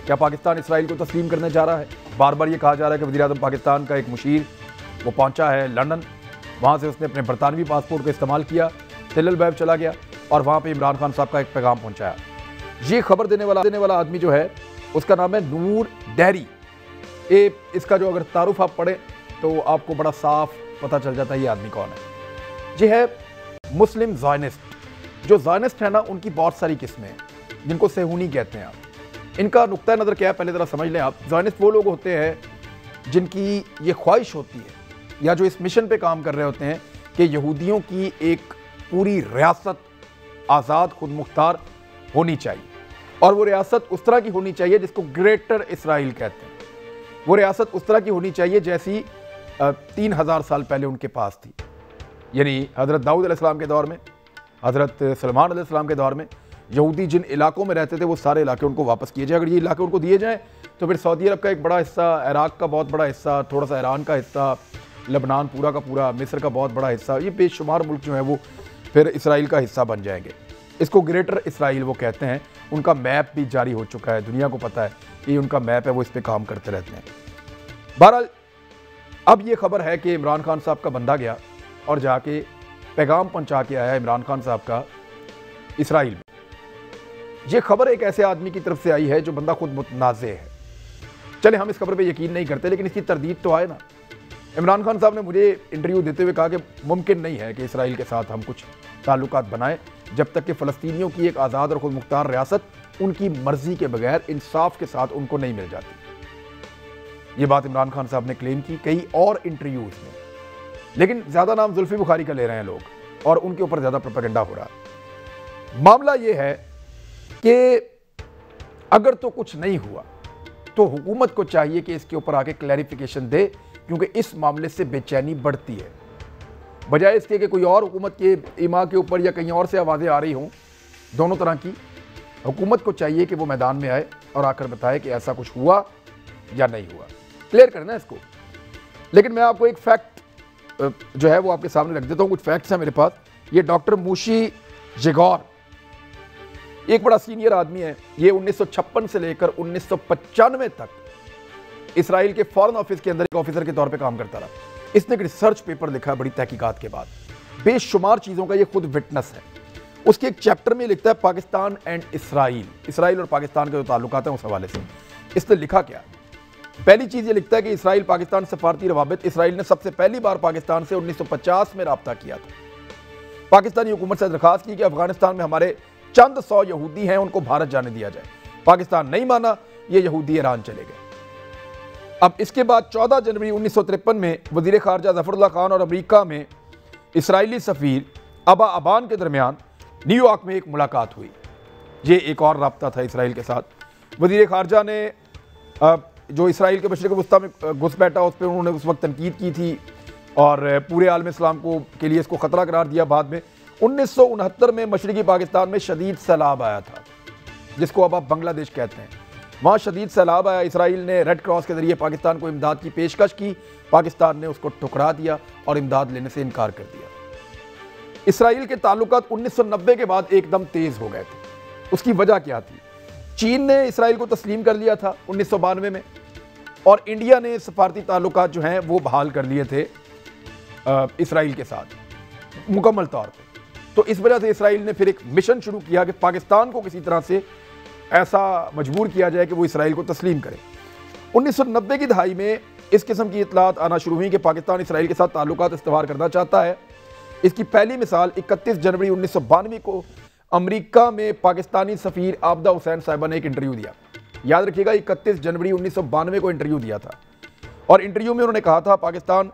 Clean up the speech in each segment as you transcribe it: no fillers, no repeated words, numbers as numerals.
क्या पाकिस्तान इसराइल को तस्लीम करने जा रहा है? बार बार ये कहा जा रहा है कि वज़ीर आज़म पाकिस्तान का एक मुशीर वो पहुंचा है लंदन, वहां से उसने अपने बरतानवी पासपोर्ट का इस्तेमाल किया, तेल अवीव चला गया और वहां पे इमरान खान साहब का एक पैगाम पहुंचाया। ये खबर देने वाला आदमी जो है उसका नाम है नूर डहरी। इसका जो अगर तारुफ आप पढ़ें तो आपको बड़ा साफ पता चल जाता है ये आदमी कौन है। ये है मुस्लिम ज़ायनिस्ट। जो ज़ायनिस्ट है ना, उनकी बहुत सारी किस्में हैं, जिनको सेहूनी कहते हैं आप। इनका नुक्ता नज़र क्या है पहले ज़रा समझ लें आप। ज़ायनिस्ट वो लोग होते हैं जिनकी ये ख्वाहिश होती है या जो इस मिशन पे काम कर रहे होते हैं कि यहूदियों की एक पूरी रियासत आज़ाद खुद मुख्तार होनी चाहिए, और वो रियासत उस तरह की होनी चाहिए जिसको ग्रेटर इसराइल कहते हैं। वो रियासत उस तरह की होनी चाहिए जैसी 3000 साल पहले उनके पास थी, यानी हज़रत दाऊद अलैहिस्सलाम के दौर में, हज़रत सलमान अलैहिस्सलाम के दौर में यहूदी जिन इलाकों में रहते थे वो सारे इलाके उनको वापस किए जाए। अगर ये इलाके उनको दिए जाएँ तो फिर सऊदी अरब का एक बड़ा हिस्सा, इराक का बहुत बड़ा हिस्सा, थोड़ा सा ईरान का हिस्सा, लबनान पूरा का पूरा, मिस्र का बहुत बड़ा हिस्सा, ये बेशुमार मुल्क जो है वो फिर इसराइल का हिस्सा बन जाएंगे। इसको ग्रेटर इसराइल वो कहते हैं। उनका मैप भी जारी हो चुका है, दुनिया को पता है कि उनका मैप है, वो इस पर काम करते रहते हैं। बहरहाल अब ये खबर है कि इमरान खान साहब का बंदा गया और जाके पैगाम पहुंचा के आया इमरान खान साहब का इसराइल में। ये खबर एक ऐसे आदमी की तरफ से आई है जो बंदा खुद मुतनाज़े है। चले हम इस खबर पे यकीन नहीं करते, लेकिन इसकी तरदीद तो आए ना। इमरान खान साहब ने मुझे इंटरव्यू देते हुए कहा कि मुमकिन नहीं है कि इसराइल के साथ हम कुछ ताल्लुकात बनाएं जब तक कि फ़लस्तीनियों की एक आज़ाद और खुद मुख्तार रियासत उनकी मर्जी के बगैर इंसाफ के साथ उनको नहीं मिल जाती। ये बात इमरान खान साहब ने क्लेम की कई और इंटरव्यूज़ में, लेकिन ज़्यादा नाम जुल्फी बुखारी का ले रहे हैं लोग और उनके ऊपर ज़्यादा प्रोपेगेंडा हो रहा है। मामला ये है कि अगर तो कुछ नहीं हुआ तो हुकूमत को चाहिए कि इसके ऊपर आके क्लैरिफिकेशन दे, क्योंकि इस मामले से बेचैनी बढ़ती है। बजाय इसके कि कोई और हुकूमत के ईमा के ऊपर या कहीं और से आवाज़ें आ रही हों, दोनों तरह की, हुकूमत को चाहिए कि वो मैदान में आए और आकर बताए कि ऐसा कुछ हुआ या नहीं हुआ, क्लियर करना इसको। लेकिन मैं आपको एक फैक्ट जो है वो आपके सामने रख देता हूँ। कुछ फैक्ट्स हैं मेरे पास। ये डॉक्टर मूशी जेगौर एक बड़ा सीनियर आदमी है। ये 1956 से लेकर 1995 तक इसराइल के फॉरेन ऑफिस के अंदर एक ऑफिसर के तौर पे काम करता रहा। इसने एक रिसर्च पेपर लिखा है बड़ी तहकीकात के बाद, बेशुमार चीज़ों का ये खुद विटनेस है। उसके एक चैप्टर में लिखता है पाकिस्तान एंड इसराइल, इसराइल और पाकिस्तान के जो ताल्लुकात हैं उस हवाले से। इसने लिखा क्या? पहली चीज़ ये लिखता है कि इसराइल पाकिस्तान सफारती रवाबित, इसराइल ने सबसे पहली बार पाकिस्तान से 1950 में रब्ता किया था। पाकिस्तानी हुकूमत से दरखास्त की कि अफगानिस्तान में हमारे चंद 100 यहूदी हैं, उनको भारत जाने दिया जाए। पाकिस्तान नहीं माना, ये यहूदी ईरान चले गए। अब इसके बाद 14 जनवरी 1953 में वजीर खारजा ज़फ़रुल्लाह खान और अमेरिका में इसराइली सफ़ीर अबा अबान के दरमियान न्यूयॉर्क में एक मुलाकात हुई। ये एक और रब्ता था इसराइल के साथ। वजीर खारजा ने जो इसराइल के मशरिक़ वस्ता में घुसपैठा उस पर उन्होंने उस वक्त तनकीद की थी और पूरे आलम इस्लाम को के लिए इसको ख़तरा करार दिया। बाद में 1969 में मशरिकी पाकिस्तान में शदीद सैलाब आया था, जिसको अब आप बांग्लादेश कहते हैं। वहाँ शदीद सैलाब आया। इसराइल ने रेड क्रॉस के ज़रिए पाकिस्तान को इमदाद की पेशकश की। पाकिस्तान ने उसको ठुकरा दिया और इमदाद लेने से इनकार कर दिया। इसराइल के ताल्लुकात 1990 के बाद एकदम तेज़ हो गए थे। उसकी वजह क्या थी? चीन ने इसराइल को तस्लीम कर लिया था 1992 में, और इंडिया ने सफारती ताल्लुकात जो हैं वो बहाल कर लिए थे इसराइल के साथ मुकम्मल तौर पे। तो इस वजह से इसराइल ने फिर एक मिशन शुरू किया कि पाकिस्तान को किसी तरह से ऐसा मजबूर किया जाए कि वो इसराइल को तस्लीम करे। 1990 की दहाई में इस किस्म की इतलात आना शुरू हुई कि पाकिस्तान इसराइल के साथ ताल्लुकात इस्तेमाल करना चाहता है। इसकी पहली मिसाल 31 जनवरी 1992 को अमेरिका में पाकिस्तानी सफ़ीर आबदा हुसैन साहिबा ने एक इंटरव्यू दिया। याद रखिएगा, 31 जनवरी 1992 को इंटरव्यू दिया था, और इंटरव्यू में उन्होंने कहा था पाकिस्तान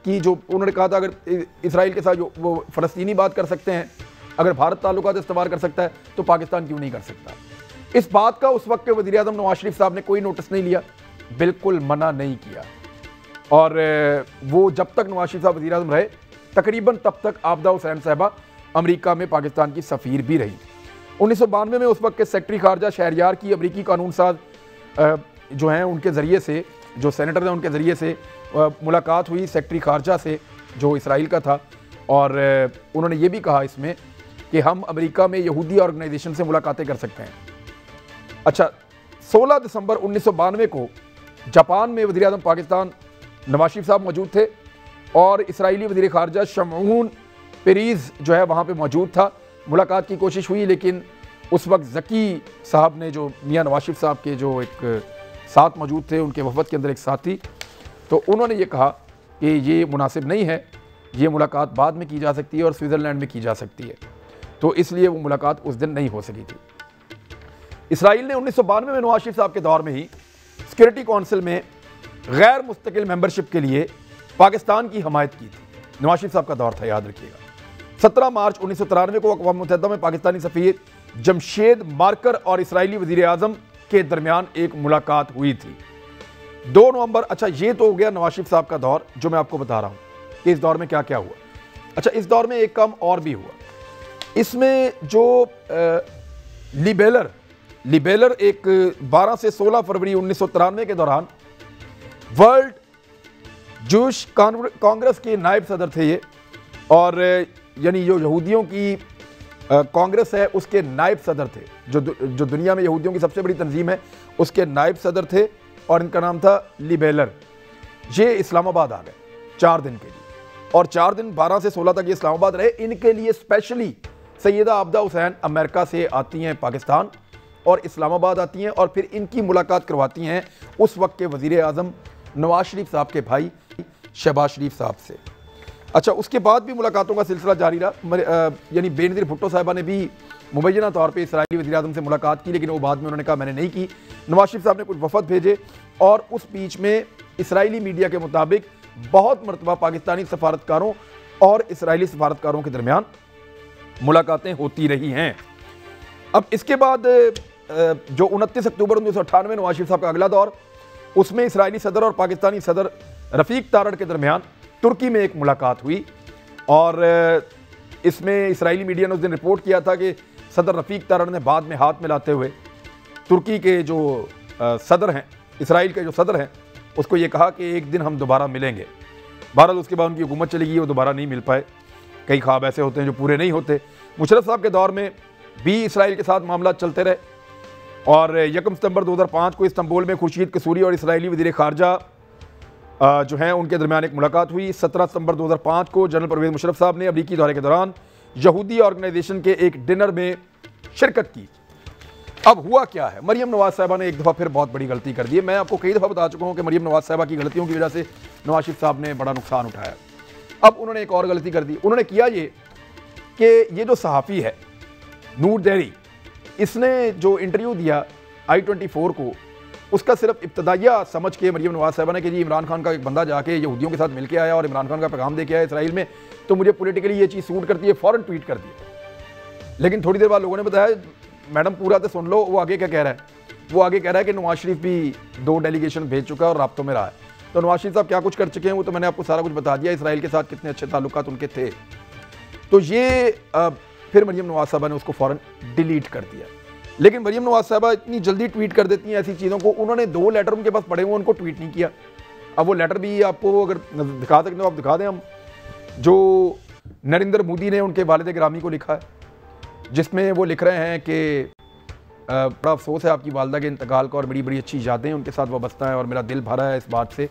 की जो उन्होंने कहा था अगर इसराइल के साथ जो वो फ़लस्तीनी बात कर सकते हैं, अगर भारत ताल्लुकात इस्तेमाल कर सकता है तो पाकिस्तान क्यों नहीं कर सकता। इस बात का उस वक्त के वज़ीर आज़म नवाज शरीफ साहब ने कोई नोटिस नहीं लिया, बिल्कुल मना नहीं किया। और वो जब तक नवाज शरीफ साहब वज़ीर आज़म रहे तकरीबन तब तक आबदा हुसैन साहिबा अमेरिका में पाकिस्तान की सफ़ीर भी रही। 1992 में उस वक्त के सेक्रेटरी खारजा शहरयार की अमेरिकी कानून साज जो हैं उनके ज़रिए से, जो सेनेटर हैं उनके ज़रिए से मुलाकात हुई सेक्रेटरी खारजा से जो इसराइल का था, और उन्होंने ये भी कहा इसमें कि हम अमेरिका में यहूदी ऑर्गेनाइजेशन से मुलाकातें कर सकते हैं। अच्छा, 16 दिसंबर 1992 को जापान में वज़ीर आज़म पाकिस्तान नवाज शरीफ साहब मौजूद थे और इसराइली वज़ीर ख़ारजा शमऊन पेरीज़ जो है वहाँ पे मौजूद था। मुलाकात की कोशिश हुई, लेकिन उस वक्त ज़की साहब ने, जो मियाँ नवाज शरीफ साहब के जो एक साथ मौजूद थे, उनके वफ़द के अंदर एक साथी, तो उन्होंने ये कहा कि ये मुनासिब नहीं है, ये मुलाकात बाद में की जा सकती है और स्विट्ज़रलैंड में की जा सकती है। तो इसलिए वो मुलाकात उस दिन नहीं हो सकी थी। इसराइल ने 1992 में नवाज शरीफ साहब के दौर में ही सिक्योरिटी काउंसिल में गैर मुस्तकिल मेंबरशिप के लिए पाकिस्तान की हमायत की थी। नवाज शरीफ साहब का दौर था, याद रखिएगा। 17 मार्च 1993 को अक़वाम मुत्तहिदा में पाकिस्तानी सफ़ीर जमशेद मार्कर और इसराइली वज़ीर आज़म के दरमियान एक मुलाकात हुई थी 2 नवंबर। अच्छा, ये तो हो गया नवाज शरीफ साहब का दौर, जो मैं आपको बता रहा हूँ कि इस दौर में क्या क्या हुआ। अच्छा, इस दौर में एक काम और भी हुआ। इसमें जो लिबेलर एक 12 से 16 फरवरी 1993 के दौरान वर्ल्ड जूश कांग्रेस के नायब सदर थे ये, और यानी जो यहूदियों की कांग्रेस है उसके नायब सदर थे, जो दुनिया में यहूदियों की सबसे बड़ी तंजीम है उसके नायब सदर थे, और इनका नाम था लिबेलर। ये इस्लामाबाद आ गए 4 दिन के लिए, और 4 दिन 12 से 16 तक ये इस्लामाबाद रहे। इनके लिए स्पेशली सैयदा आबदा हुसैन अमेरिका से आती हैं पाकिस्तान और इस्लामाबाद आती हैं, और फिर इनकी मुलाकात करवाती हैं उस वक्त के वज़ीर आज़म नवाज शरीफ साहब के भाई शहबाज शरीफ साहब से। अच्छा, उसके बाद भी मुलाकातों का सिलसिला जारी रहा। यानी बेनज़ीर भुट्टो साहिबा ने भी मुबैना तौर पे इसराइली वज़ीर आज़म से मुलाकात की, लेकिन वो बाद में उन्होंने कहा मैंने नहीं की। नवाज शरीफ साहब ने कुछ वफद भेजे, और उस बीच में इसराइली मीडिया के मुताबिक बहुत मरतबा पाकिस्तानी सफारतकारों और इसराइली सफारतकारों के दरमियान मुलाकातें होती रही हैं। अब इसके बाद जो 29 अक्टूबर 1998 नवाज शरीफ साहब का अगला दौर, उसमें इसराइली सदर और पाकिस्तानी सदर रफ़ीक तारड़ के दरमियान तुर्की में एक मुलाकात हुई, और इसमें इसराइली मीडिया ने उस दिन रिपोर्ट किया था कि सदर रफ़ीक तारड़ ने बाद में हाथ मिलाते हुए तुर्की के जो सदर हैं, इसराइल के जो सदर हैं, उसको ये कहा कि एक दिन हम दोबारा मिलेंगे। बहरहाल उसके बाद उनकी हुकूमत चली गई, वो दोबारा नहीं मिल पाए। कई ख्वाब ऐसे होते हैं जो पूरे नहीं होते। मुशर्रफ साहब के दौर में भी इसराइल के साथ मामला चलते रहे, और 1 सितंबर 2005 को इस्तांबुल में खुर्शीद कसूरी और इसराइली वज़ीर ख़ारजा जो हैं उनके दरमियान एक मुलाकात हुई। 17 सितंबर 2005 को जनरल परवेज़ मुशर्रफ साहब ने अमरीकी दौरे के दौरान यहूदी ऑर्गेनाइजेशन के एक डिनर में शिरकत की। अब हुआ क्या है, मरियम नवाज साहिबा ने एक दफ़ा फिर बहुत बड़ी गलती कर दी है। मैं आपको कई दफ़ा बता चुका हूँ कि मरियम नवाज साहिबा की गलतियों की वजह से नवाज शरीफ साहब ने बड़ा नुकसान उठाया। अब उन्होंने एक और गलती कर दी। उन्होंने किया ये कि ये जो सहाफ़ी है नूर देरी, इसने जो इंटरव्यू दिया I-24 को, उसका सिर्फ इब्तदाइया समझ के मरियम नवाज साहिबा ने कि जी इमरान खान का एक बंदा जाके यहूदियों के साथ मिल के आया और इमरान खान का पैगाम दे के आया इसराइल में, तो मुझे पॉलिटिकली ये चीज़ सूट करती है, फ़ौरन ट्वीट कर दिया। लेकिन थोड़ी देर बाद लोगों ने बताया मैडम पूरा तो सुन लो, वो आगे क्या कह रहा है। वो आगे कह रहा है कि नवाज शरीफ भी 2 डेलीगेशन भेज चुका है और राब्तों में रहा है। तो नवाज शरीफ साहब क्या कुछ कर चुके हैं वो तो मैंने आपको सारा कुछ बता दिया, इसराइल के साथ कितने अच्छे ताल्लुकात उनके थे। तो ये फिर मरियम नवाज साहिबा ने उसको फ़ौरन डिलीट कर दिया। लेकिन मरियम नवाज साहिबा इतनी जल्दी ट्वीट कर देती हैं ऐसी चीज़ों को। उन्होंने 2 लेटर उनके पास पढ़े हुए, उनको ट्वीट नहीं किया। अब वो लेटर भी आपको अगर दिखा सकते हो आप दिखा दें हम, जो नरेंद्र मोदी ने उनके वालिद गिरामी को लिखा है, जिसमें वो लिख रहे हैं कि बड़ा अफसोस है आपकी वालदा के इंतकाल का और बड़ी बड़ी अच्छी यादें उनके साथ वाबस्ता हैं और मेरा दिल भरा है इस बात से।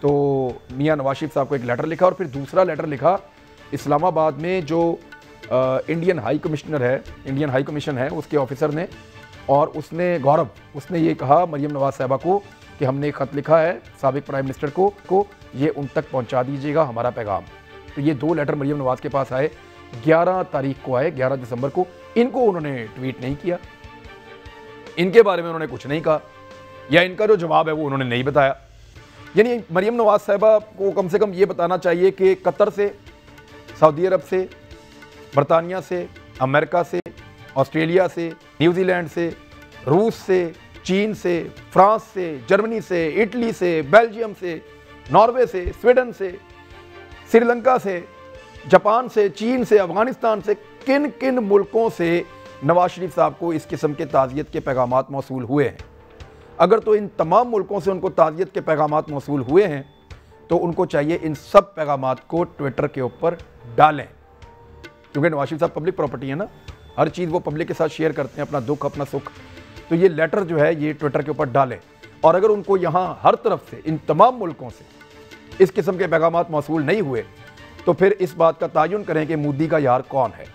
तो मियाँ नवाज शरीफ साहब को एक लेटर लिखा, और फिर दूसरा लेटर लिखा इस्लामाबाद में जो इंडियन हाई कमीशन है उसके ऑफिसर ने, और उसने गौरव उसने ये कहा मरियम नवाज साहिबा को कि हमने एक ख़त लिखा है साबिक प्राइम मिनिस्टर को ये उन तक पहुंचा दीजिएगा हमारा पैगाम। तो ये 2 लेटर मरियम नवाज के पास आए, 11 तारीख को आए, 11 दिसंबर को। इनको उन्होंने ट्वीट नहीं किया, इनके बारे में उन्होंने कुछ नहीं कहा, या इनका जो जवाब है वो उन्होंने नहीं बताया। यानी मरियम नवाज साहिबा को कम से कम ये बताना चाहिए कि कतर से, सऊदी अरब से, बरतानिया से, अमेरिका से, ऑस्ट्रेलिया से, न्यूजीलैंड से, रूस से, चीन से, फ्रांस से, जर्मनी से, इटली से, बेल्जियम से, नॉर्वे से, स्वीडन से, श्रीलंका से, जापान से, चीन से, अफगानिस्तान से, किन किन मुल्कों से नवाज शरीफ साहब को इस किस्म के ताज़ियत के पैगामात मौसूल हुए हैं। अगर तो इन तमाम मुल्कों से उनको ताज़ियत के पैगामात मौसूल हुए हैं तो उनको चाहिए इन सब पैगामात को ट्विटर के ऊपर डालें, क्योंकि नवाज शरीफ साहब पब्लिक प्रॉपर्टी है ना, हर चीज़ वो पब्लिक के साथ शेयर करते हैं, अपना दुख अपना सुख। तो ये लेटर जो है ये ट्विटर के ऊपर डालें। और अगर उनको यहाँ हर तरफ से, इन तमाम मुल्कों से इस किस्म के पैगामात मौसूल नहीं हुए तो फिर इस बात का तयन करें कि मोदी का यार कौन है।